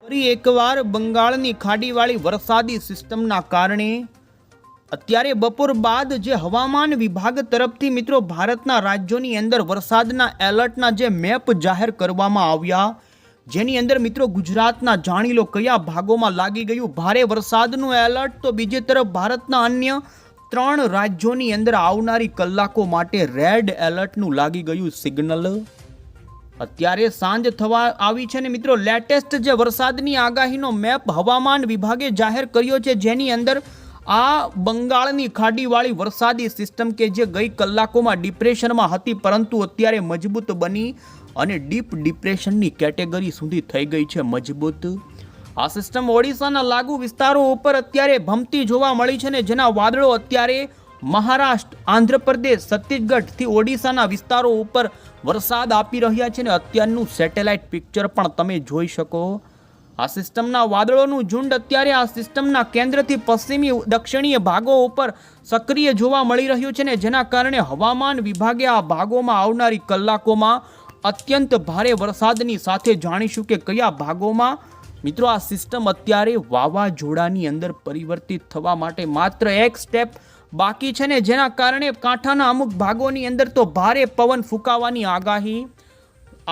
ફરી એકવાર બંગાળની ખાડીવાળી વરસાદી સિસ્ટમના કારણે અત્યારે બપોર બાદ જે હવામાન વિભાગ તરફથી મિત્રો ભારતના રાજ્યોની અંદર વરસાદના એલર્ટના જે મેપ જાહેર કરવામાં આવ્યા, જેની અંદર મિત્રો ગુજરાતના જાણી લો કયા ભાગોમાં લાગી ગયું ભારે વરસાદનું એલર્ટ, તો બીજી તરફ ભારતના અન્ય 3 રાજ્યોની અંદર આવનારી કલાકો માટે રેડ એલર્ટનું લાગી ગયું સિગ્નલ. અત્યારે સાંજ થવા આવી છે ને મિત્રો, લેટેસ્ટ જે વરસાદની આગાહીનો મેપ હવામાન વિભાગે જાહેર કર્યો છે, જેની અંદર આ બંગાળની ખાડીવાળી વરસાદી સિસ્ટમ કે જે ગઈ કલાકોમાં ડિપ્રેશનમાં હતી પરંતુ અત્યારે મજબૂત બની અને ડીપ ડિપ્રેશનની કેટેગરી સુધી થઈ ગઈ છે મજબૂત. આ સિસ્ટમ ઓડિશાના લાગુ વિસ્તારો ઉપર અત્યારે ભમતી જોવા મળી છે ને જેના વાદળો અત્યારે મહારાષ્ટ્ર, આંધ્રપ્રદેશ, છત્તીસગઢથી ઓડિશાના વિસ્તારો ઉપર વરસાદ આપી રહ્યા છે ને અત્યારનું સેટેલાઇટ પિક્ચર પણ તમે જોઈ શકો. આ સિસ્ટમના વાદળોનું ઝુંડ અત્યારે આ સિસ્ટમના કેન્દ્રથી પશ્ચિમી દક્ષિણીય ભાગો ઉપર સક્રિય જોવા મળી રહ્યું છે ને જેના કારણે હવામાન વિભાગે આ ભાગોમાં આવનારી કલાકોમાં અત્યંત ભારે વરસાદની સાથે જાણીશું કે કયા ભાગોમાં મિત્રો આ સિસ્ટમ અત્યારે વાવાઝોડાની અંદર પરિવર્તિત થવા માટે માત્ર એક સ્ટેપ બાકી છે ને જેના કારણે કાંઠાના અમુક ભાગોની અંદર તો ભારે પવન ફૂંકાવાની આગાહી.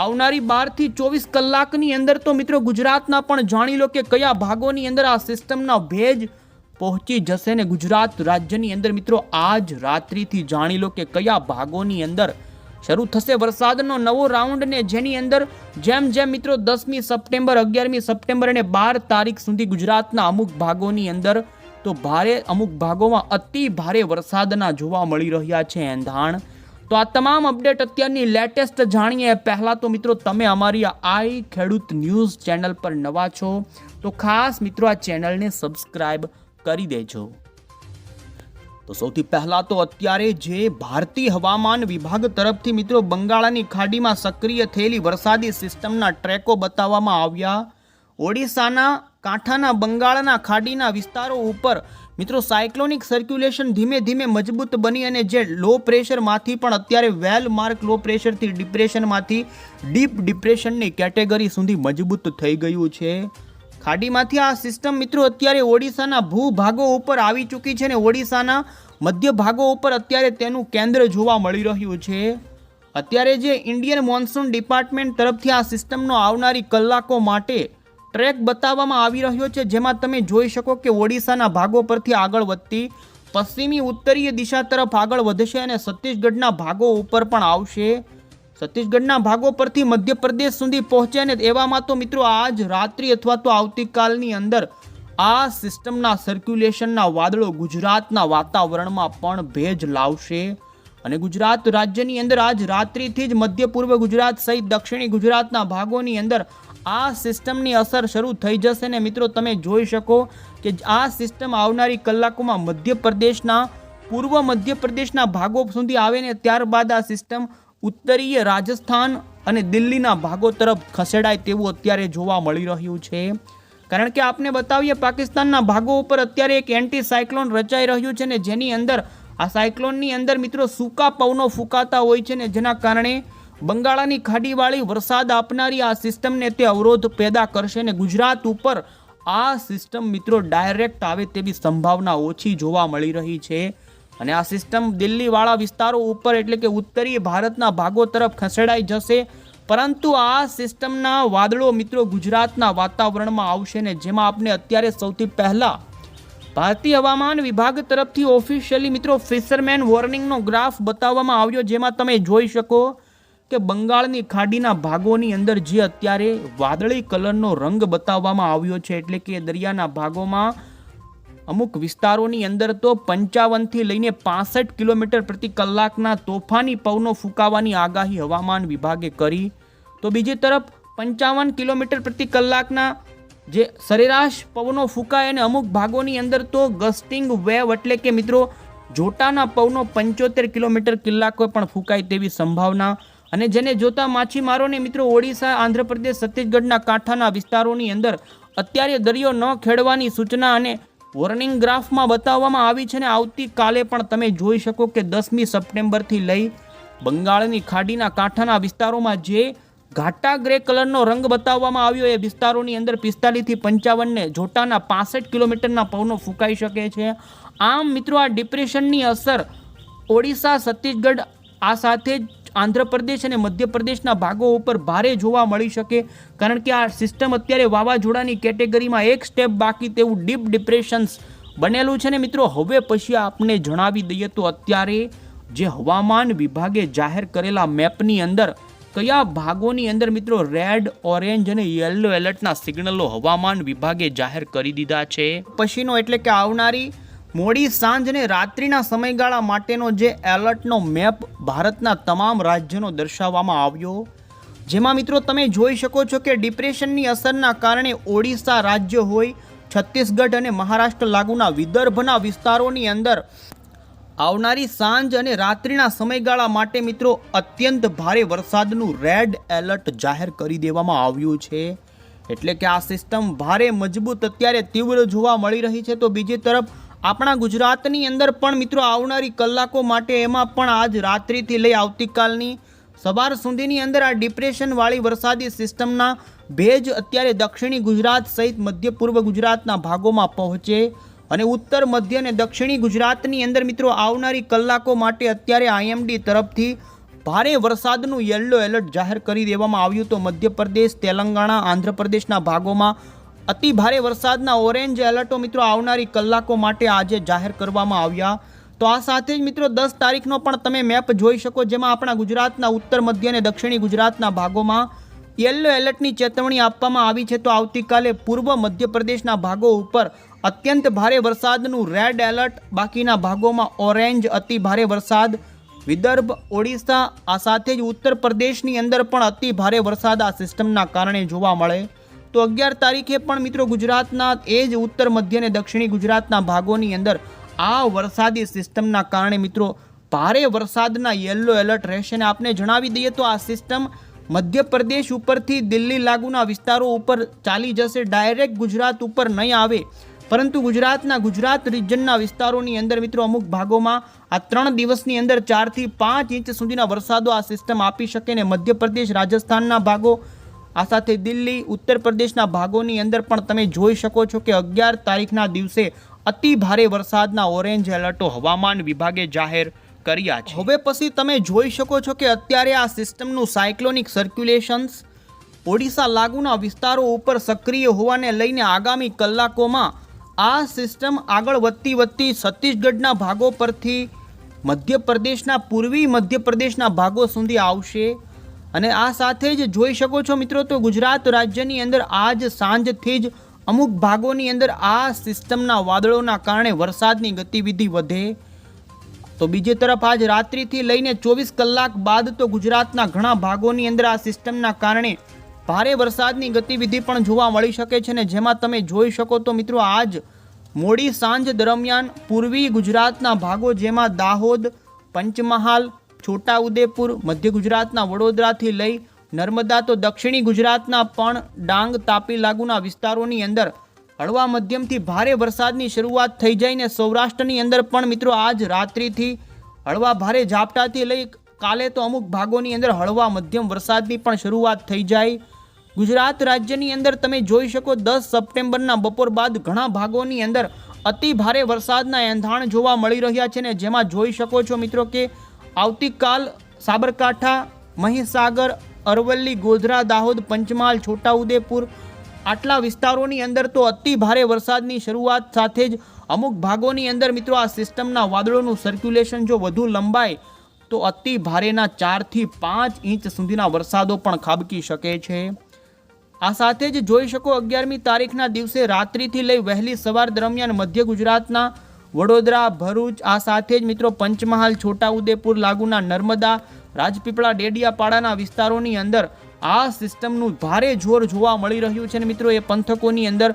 આવનારી 12 થી 24 કલાકની અંદર તો મિત્રો ગુજરાતના પણ જાણી લો કે કયા ભાગોની અંદર આ સિસ્ટમના ભેજ પહોંચી જશે ને ગુજરાત રાજ્યની અંદર મિત્રો આજ રાત્રિથી જાણી લો કે કયા ભાગોની અંદર શરૂ થશે વરસાદનો નવો રાઉન્ડ ને જેની અંદર જેમ જેમ મિત્રો 10મી સપ્ટેમ્બર, 11મી સપ્ટેમ્બર અને 12 તારીખ સુધી ગુજરાતના અમુક ભાગોની અંદર તો ભારે, અમુક ભાગોમાં અતિ ભારે વરસાદના જોવા મળી રહ્યા છે એંધાણ. તો આ તમામ અપડેટ અત્યારની લેટેસ્ટ જાણીએ પહેલાં તો મિત્રો તમે અમારી આઈ ખેડૂત ન્યૂઝ ચેનલ પર નવા છો તો ખાસ મિત્રો આ ચેનલને સબસ્ક્રાઇબ કરી દેજો. તો સૌથી પહેલાં તો અત્યારે જે ભારતીય હવામાન વિભાગ તરફથી મિત્રો બંગાળની ખાડીમાં સક્રિય થયેલી વરસાદી સિસ્ટમના ટ્રેકો બતાવવામાં આવ્યા. ઓડિશાના કાંઠાના બંગાળના ખાડીના વિસ્તારો ઉપર મિત્રો સાયક્લોનિક સર્ક્યુલેશન ધીમે ધીમે મજબૂત બની અને જે લો પ્રેશરમાંથી પણ અત્યારે વેલ માર્ક લો પ્રેશરથી ડિપ્રેશનમાંથી ડીપ ડિપ્રેશનની કેટેગરી સુધી મજબૂત થઈ ગયું છે. ખાડીમાંથી આ સિસ્ટમ મિત્રો અત્યારે ઓડિશાના ભૂભાગો ઉપર આવી ચૂકી છે ને ઓડિશાના મધ્ય ભાગો ઉપર અત્યારે તેનું કેન્દ્ર જોવા મળી રહ્યું છે. અત્યારે જે ઇન્ડિયન મોન્સૂન ડિપાર્ટમેન્ટ તરફથી આ સિસ્ટમનો આવનારી કલાકો માટે ટ્રેક બતાવવામાં આવી રહ્યો છે, જેમાં તમે જોઈ શકો કે ઓડિશાના ભાગો પરથી આગળ વધતી પશ્ચિમી ઉત્તરીય દિશા તરફ આગળ વધશે અને છત્તીસગઢના ભાગો ઉપર પણ આવશે. છત્તીસગઢના ભાગો પરથી મધ્યપ્રદેશ સુધી પહોંચે અને એવામાં તો મિત્રો આજ રાત્રિ અથવા તો આવતીકાલની અંદર આ સિસ્ટમના સર્ક્યુલેશનના વાદળો ગુજરાતના વાતાવરણમાં પણ ભેજ લાવશે અને ગુજરાત રાજ્યની અંદર આજ રાત્રિથી જ મધ્ય પૂર્વ ગુજરાત સહિત દક્ષિણી ગુજરાતના ભાગોની અંદર આ સિસ્ટમની અસર શરૂ થઈ જશે ને મિત્રો તમે જોઈ શકો કે આ સિસ્ટમ આવનારી કલાકોમાં મધ્યપ્રદેશના પૂર્વ મધ્યપ્રદેશના ભાગો સુધી આવે ને ત્યારબાદ આ સિસ્ટમ ઉત્તરીય રાજસ્થાન અને દિલ્હીના ભાગો તરફ ખસેડાય તેવું અત્યારે જોવા મળી રહ્યું છે. કારણ કે આપને બતાવીએ પાકિસ્તાનના ભાગો ઉપર અત્યારે એક એન્ટી સાયક્લોન રચાઈ રહ્યું છે ને જેની અંદર આ સાયક્લોનની અંદર મિત્રો સૂકા પવનો ફૂંકાતા હોય છે ને જેના કારણે બંગાળની ખાડીવાળી વરસાદ આપનારી આ સિસ્ટમને તે અવરોધ પેદા કરશે ને ગુજરાત ઉપર આ સિસ્ટમ મિત્રો ડાયરેક્ટ આવે તેવી સંભાવના ઓછી જોવા મળી રહી છે અને આ સિસ્ટમ દિલ્હીવાળા વિસ્તારો ઉપર એટલે કે ઉત્તરીય ભારતના ભાગો તરફ ખસેડાઈ જશે પરંતુ આ સિસ્ટમના વાદળો મિત્રો ગુજરાતના વાતાવરણમાં આવશે ને જેમાં આપણે અત્યારે સૌથી પહેલા ભારતીય હવામાન વિભાગ તરફથી ઓફિશિયલી મિત્રો ફિશરમેન વોર્નિંગનો ગ્રાફ બતાવવામાં આવ્યો, જેમાં તમે જોઈ શકો કે બંગાળની ખાડીના ભાગોની અંદર જે અત્યારે વાદળી કલરનો રંગ બતાવવામાં આવ્યો છે એટલે કે દરિયાના ભાગોમાં અમુક વિસ્તારોની અંદર તો 55થી લઈને 65 કિલોમીટર પ્રતિ કલાકના તોફાની પવનો ફૂંકાવાની આગાહી હવામાન વિભાગે કરી. તો બીજી તરફ 55 કિલોમીટર પ્રતિ કલાકના જે સરેરાશ પવનો ફૂંકાય અને અમુક ભાગોની અંદર તો ગસ્ટિંગ વેવ એટલે કે મિત્રો જોટાના પવનો 75 કિલોમીટર કલાકે પણ ફૂંકાય તેવી સંભાવના. અને જેને જોતા માછીમારોને મિત્રો ઓડિશા, આંધ્રપ્રદેશ, છત્તીસગઢના કાંઠાના વિસ્તારોની અંદર અત્યારે દરિયો ન ખેડવાની સૂચના અને વોર્નિંગ ગ્રાફમાં બતાવવામાં આવી છે ને આવતીકાલે પણ તમે જોઈ શકો કે 10મી સપ્ટેમ્બરથી લઈ બંગાળની ખાડીના કાંઠાના વિસ્તારોમાં જે ઘાટા ગ્રે કલરનો રંગ બતાવવામાં આવ્યો. એ વિસ્તારોની અંદર 45 થી 55 ને જોટાના 65 કિલોમીટરના પવનો ફૂંકાઈ શકે છે. આમ મિત્રો આ ડિપ્રેશનની અસર ઓડિશા, છત્તીસગઢ, આ સાથે જ આંધ્રપ્રદેશ અને મધ્યપ્રદેશના ભાગો ઉપર ભારે જોવા મળી શકે, કારણ કે આ સિસ્ટમ અત્યારે વાવાઝોડાની કેટેગરીમાં એક સ્ટેપ બાકી તેવું ડીપ ડિપ્રેશન્સ બનેલું છે ને મિત્રો. હવે પછી આપને જણાવી દઈએ તો અત્યારે જે હવામાન વિભાગે જાહેર કરેલા મેપની અંદર કયા ભાગોની અંદર મિત્રો રેડ, ઓરેન્જ અને યલો એલર્ટના સિગ્નલો હવામાન વિભાગે જાહેર કરી દીધા છે. પછીનો એટલે કે આવનારી મોડી સાંજ અને રાત્રિના સમયગાળા માટેનો જે એલર્ટનો મેપ ભારતના તમામ રાજ્યોનો દર્શાવવામાં આવ્યો, જેમાં મિત્રો તમે જોઈ શકો છો કે ડિપ્રેશનની અસરના કારણે ઓડિશા રાજ્ય હોય, છત્તીસગઢ અને મહારાષ્ટ્ર લાગુના વિદર્ભના વિસ્તારોની અંદર આવનારી સાંજ અને રાત્રિના સમયગાળા માટે મિત્રો અત્યંત ભારે વરસાદનું રેડ એલર્ટ જાહેર કરી દેવામાં આવ્યું છે. એટલે કે આ સિસ્ટમ ભારે મજબૂત અત્યારે તીવ્ર જોવા મળી રહી છે. તો બીજી તરફ આપણા ગુજરાતની અંદર પણ મિત્રો આવનારી કલાકો માટે, એમાં પણ આજ રાત્રિથી લઈ આવતીકાલની સવાર સુધીની અંદર આ ડિપ્રેશનવાળી વરસાદી સિસ્ટમના ભેજ અત્યારે દક્ષિણી ગુજરાત સહિત મધ્ય પૂર્વ ગુજરાતના ભાગોમાં પહોંચે અને ઉત્તર, મધ્ય અને દક્ષિણી ગુજરાતની અંદર મિત્રો આવનારી કલાકો માટે અત્યારે આઈએમડી તરફથી ભારે વરસાદનું યલો એલર્ટ જાહેર કરી દેવામાં આવ્યું. તો મધ્યપ્રદેશ, તેલંગાણા, આંધ્રપ્રદેશના ભાગોમાં અતિ ભારે વરસાદના ઓરેન્જ એલર્ટો મિત્રો આવનારી કલાકો માટે આજે જાહેર કરવામાં આવ્યા. તો આ સાથે જ મિત્રો 10 તારીખનો પણ તમે મેપ જોઈ શકો, જેમાં આપણા ગુજરાતના ઉત્તર, મધ્ય અને દક્ષિણી ગુજરાતના ભાગોમાં યલો એલર્ટની ચેતવણી આપવામાં આવી છે. તો આવતીકાલે પૂર્વ મધ્યપ્રદેશના ભાગો ઉપર અત્યંત ભારે વરસાદનું રેડ એલર્ટ, બાકીના ભાગોમાં ઓરેન્જ અતિ ભારે વરસાદ, વિદર્ભ, ઓડિશા, આ સાથે જ ઉત્તર પ્રદેશની અંદર પણ અતિ ભારે વરસાદ આ સિસ્ટમના કારણે જોવા મળે. તો 11 તારીખે પણ મિત્રો ગુજરાતના એ જ ઉત્તર, મધ્ય અને દક્ષિણી ગુજરાતના ભાગોની અંદર આ વરસાદી સિસ્ટમના કારણે મિત્રો ભારે વરસાદના યલો એલર્ટ રહેશે. અને આપને જણાવી દઈએ તો આ સિસ્ટમ મધ્યપ્રદેશ ઉપરથી દિલ્હી લાગુના વિસ્તારો ઉપર ચાલી જશે. ડાયરેક્ટ ગુજરાત ઉપર નહીં આવે, પરંતુ ગુજરાત રિજનના વિસ્તારોની અંદર મિત્રો અમુક ભાગોમાં આ 3 દિવસની અંદર 4 થી 5 ઇંચ સુધીના વરસાદો આ સિસ્ટમ આપી શકે. ને મધ્યપ્રદેશ, રાજસ્થાનના ભાગો, આ સાથે દિલ્હી, ઉત્તર પ્રદેશના ભાગોની અંદર પણ તમે જોઈ શકો છો કે 11 તારીખના દિવસે અતિ ભારે વરસાદના ઓરેન્જ એલર્ટો હવામાન વિભાગે જાહેર કર્યા છે. હવે પછી તમે જોઈ શકો છો કે અત્યારે આ સિસ્ટમનું સાયક્લોનિક સર્ક્યુલેશન્સ ઓડિશા લાગુના વિસ્તારો ઉપર સક્રિય હોવાને લઈને આગામી કલાકોમાં આ સિસ્ટમ આગળ વધતી છત્તીસગઢના ભાગો પરથી મધ્યપ્રદેશના પૂર્વી મધ્યપ્રદેશના ભાગો સુધી આવશે. અને આ સાથે જ જોઈ શકો છો મિત્રો તો ગુજરાત રાજ્યની અંદર આજ સાંજથી જ અમુક ભાગોની અંદર આ સિસ્ટમના વાદળોના કારણે વરસાદની ગતિવિધિ વધે. તો બીજી તરફ આજ રાત્રિથી લઈને 24 કલાક બાદ તો ગુજરાતના ઘણા ભાગોની અંદર આ સિસ્ટમના કારણે ભારે વરસાદની ગતિવિધિ પણ જોવા મળી શકે છે. ને જેમાં તમે જોઈ શકો તો મિત્રો આજ મોડી સાંજ દરમિયાન પૂર્વી ગુજરાતના ભાગો, જેમાં દાહોદ, પંચમહાલ, છોટાઉદેપુર, મધ્ય ગુજરાતના વડોદરાથી લઈ નર્મદા, તો દક્ષિણી ગુજરાતના પણ ડાંગ, તાપી લાગુના વિસ્તારોની અંદર હળવા મધ્યમથી ભારે વરસાદની શરૂઆત થઈ જાય. ને સૌરાષ્ટ્રની અંદર પણ મિત્રો આજ રાત્રિથી હળવા ભારે ઝાપટાથી લઈ કાલે તો અમુક ભાગોની અંદર હળવા મધ્યમ વરસાદની પણ શરૂઆત થઈ જાય. ગુજરાત રાજ્યની અંદર તમે જોઈ શકો 10 સપ્ટેમ્બરના બપોર બાદ ઘણા ભાગોની અંદર અતિ ભારે વરસાદના એંધાણ જોવા મળી રહ્યા છે. ને જેમાં જોઈ શકો છો મિત્રો કે આવતીકાલ સાબરકાંઠા, મહીસાગર, અરવલ્લી, ગોધરા, દાહોદ, પંચમહાલ, છોટાઉદેપુર આટલા વિસ્તારોની અંદર તો અતિ ભારે વરસાદની શરૂઆત સાથે જ અમુક ભાગોની અંદર મિત્રો આ સિસ્ટમના વાદળોનું સર્ક્યુલેશન જો વધુ લંબાય તો અતિ ભારેના 4 થી 5 ઇંચ સુધીના વરસાદો પણ ખાબકી શકે છે. આ સાથે જ જોઈ શકો 11મી તારીખના દિવસે રાત્રિથી લઈ વહેલી સવાર દરમિયાન મધ્ય ગુજરાતના વડોદરા, ભરૂચ, આ સાથે જ મિત્રો પંચમહાલ, છોટાઉદેપુર લાગુના નર્મદા, રાજપીપળા, ડેડિયાપાડાના વિસ્તારોની અંદર આ સિસ્ટમનું ભારે જોર જોવા મળી રહ્યું છે. અને મિત્રો એ પંથકોની અંદર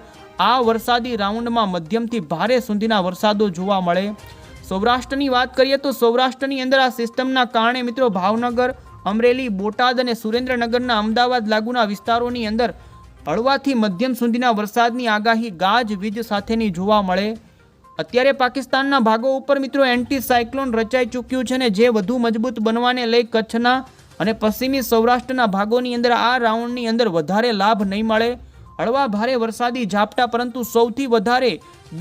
આ વરસાદી રાઉન્ડમાં મધ્યમથી ભારે સુધીના વરસાદો જોવા મળે. સૌરાષ્ટ્રની વાત કરીએ તો સૌરાષ્ટ્રની અંદર આ સિસ્ટમના કારણે મિત્રો ભાવનગર, અમરેલી, બોટાદ અને સુરેન્દ્રનગરના અમદાવાદ લાગુના વિસ્તારોની અંદર હળવાથી મધ્યમ સુધીના વરસાદની આગાહી ગાજવીજ સાથેની જોવા મળે. અત્યારે પાકિસ્તાનના ભાગો ઉપર મિત્રો એન્ટી સાયક્લોન રચાઈ ચૂક્યું છે ને જે વધુ મજબૂત બનવાને લઈ કચ્છના અને પશ્ચિમી સૌરાષ્ટ્રના ભાગોની અંદર આ રાઉન્ડની અંદર વધારે લાભ નહીં મળે. હળવા ભારે વરસાદી ઝાપટા, પરંતુ સૌથી વધારે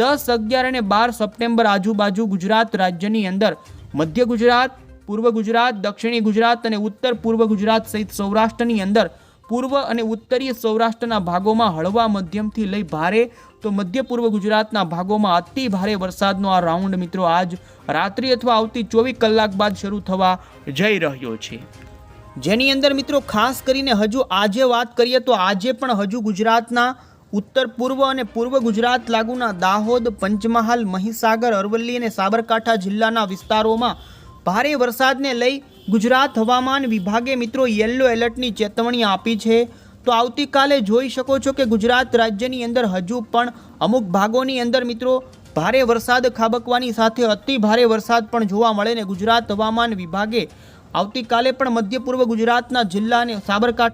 10, 11 અને 12 સપ્ટેમ્બર આજુબાજુ ગુજરાત રાજ્યની અંદર મધ્ય ગુજરાત, પૂર્વ ગુજરાત, દક્ષિણી ગુજરાત અને ઉત્તર પૂર્વ ગુજરાત સહિત સૌરાષ્ટ્રની અંદર પૂર્વ અને ઉત્તરીય સૌરાષ્ટ્રના ભાગોમાં હળવા મધ્યમથી લઈ ભારે, તો મધ્ય પૂર્વ ગુજરાતના ભાગોમાં અતિ ભારે વરસાદનો આ રાઉન્ડ મિત્રો આજ રાત્રિ અથવા આવતી 24 કલાક બાદ શરૂ થવા જઈ રહ્યો છે. જેની અંદર મિત્રો ખાસ કરીને હજુ આજે વાત કરીએ તો આજે પણ હજુ ગુજરાતના ઉત્તર પૂર્વ અને પૂર્વ ગુજરાત લાગુના દાહોદ, પંચમહાલ, મહીસાગર, અરવલ્લી અને સાબરકાંઠા જિલ્લાના વિસ્તારોમાં ભારે વરસાદને લઈ ગુજરાત હવામાન વિભાગે મિત્રો યલો એલર્ટની ચેતવણી આપી છે. તો આવતીકાલે જોઈ શકો છો કે ગુજરાત રાજ્યની અંદર હજુ પણ અમુક ભાગોની અંદર મિત્રો ભારે વરસાદ ખાબકવાની સાથે અતિ ભારે વરસાદ પણ જોવા મળે ને ગુજરાત હવામાન વિભાગે આવતીકાલે પણ મધ્ય પૂર્વ ગુજરાતના જિલ્લા અને સાબરકાંઠા